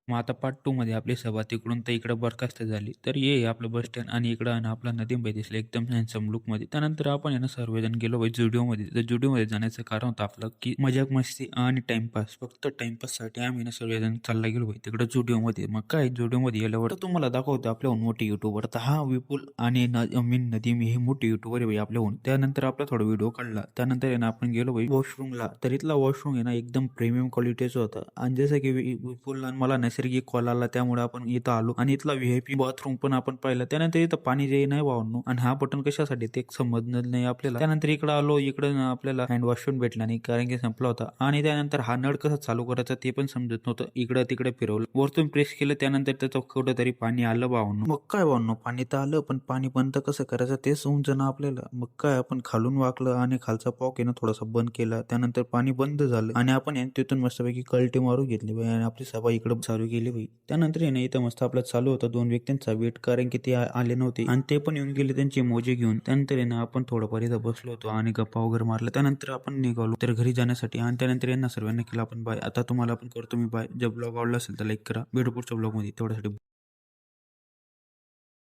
मग आता पार्ट 2 मध्ये आपली सभा तिकडून तर इकडं बरखास्त झाली. तर ये आपलं बस स्टँड आणि इकडं आहे ना आपला नदीम भाई दिसला एकदम हँडसम लूकमध्ये. त्यानंतर आपण आहे ना सर्वजण गेलो भाई जुडिओमध्ये. तर जुडिओमध्ये जाण्याचं कारण होतं आपलं, की मजाक मस्ती आणि टाईमपास. फक्त टाईमपाससाठी आम्ही ना सर्वजण चालला गेलो भाई तिकडं जुडिओमध्ये. मग काय जुडिओमध्ये गेल्यावर तर तुम्हाला दाखवतो आपल्याहून मोठे युट्यूबर. तर हा विपुल आणि मीन नदीम हे मोठे युट्यूबर आहे भाई आपल्याहून. त्यानंतर आपला थोडा व्हिडिओ काढला. त्यानंतर आहे ना आपण गेलो भाई वॉशरूमला. तर इथला वॉशरूम आहे ना एकदम प्रीमियम क्वालिटीचा होता. आणि जसं की विपुल आणि मला नैसर्गिक कॉल आला त्यामुळे आपण इथं आलो आणि इथला व्हीआयपी बाथरूम पण आपण पाहिलं. त्यानंतर इथं पाणी जे नाही वाहून आणि हा बटन कशासाठी ते समजलं नाही आपल्याला. त्यानंतर इकडं आलो, इकडं आपल्याला हँड वॉश पण भेटला नाही कारण की संपला होता. आणि त्यानंतर हा नळ कसा चालू करायचा ते पण समजत नव्हतं. इकडं तिकडे फिरवलं, वरतून प्रेस केलं, त्यानंतर त्याचं कुठं तरी पाणी आलं वाहून. मग काय वाहून पाणी तर आलं, पण पाणी बंद कसं करायचं ते समजेना आपल्याला. मग काय आपण खालून वाकलं आणि खालचा पॉक आहे ना थोडासा बंद केला. त्यानंतर पाणी बंद झालं आणि आपण आहे ना तिथून मस्तपैकी कल्टी मारू घेतली बाई आणि आपली सभा इकडं चालू केली बाई. त्यानंतर आहे ना इथं मस्त आपलं चालू होतं 2 व्यक्तींचा वेट, कारण की ते आले नव्हते आणि ते पण येऊन गेले त्यांची मोजे घेऊन. त्यानंतर आहे ना आपण थोडंफार इथं बसलो होतो आणि गप्पा वगैरे मारला. त्यानंतर आपण निघालो तर घरी जाण्यासाठी आणि त्यानंतर यांना सर्वांना केलं आपण बाय. आता तुम्हाला आपण करतो मी बाय. जर ब्लॉग आवडला असेल तर लाईक करा. भेटू पुढच्या ब्लॉगमध्ये. तेवढ्यासाठी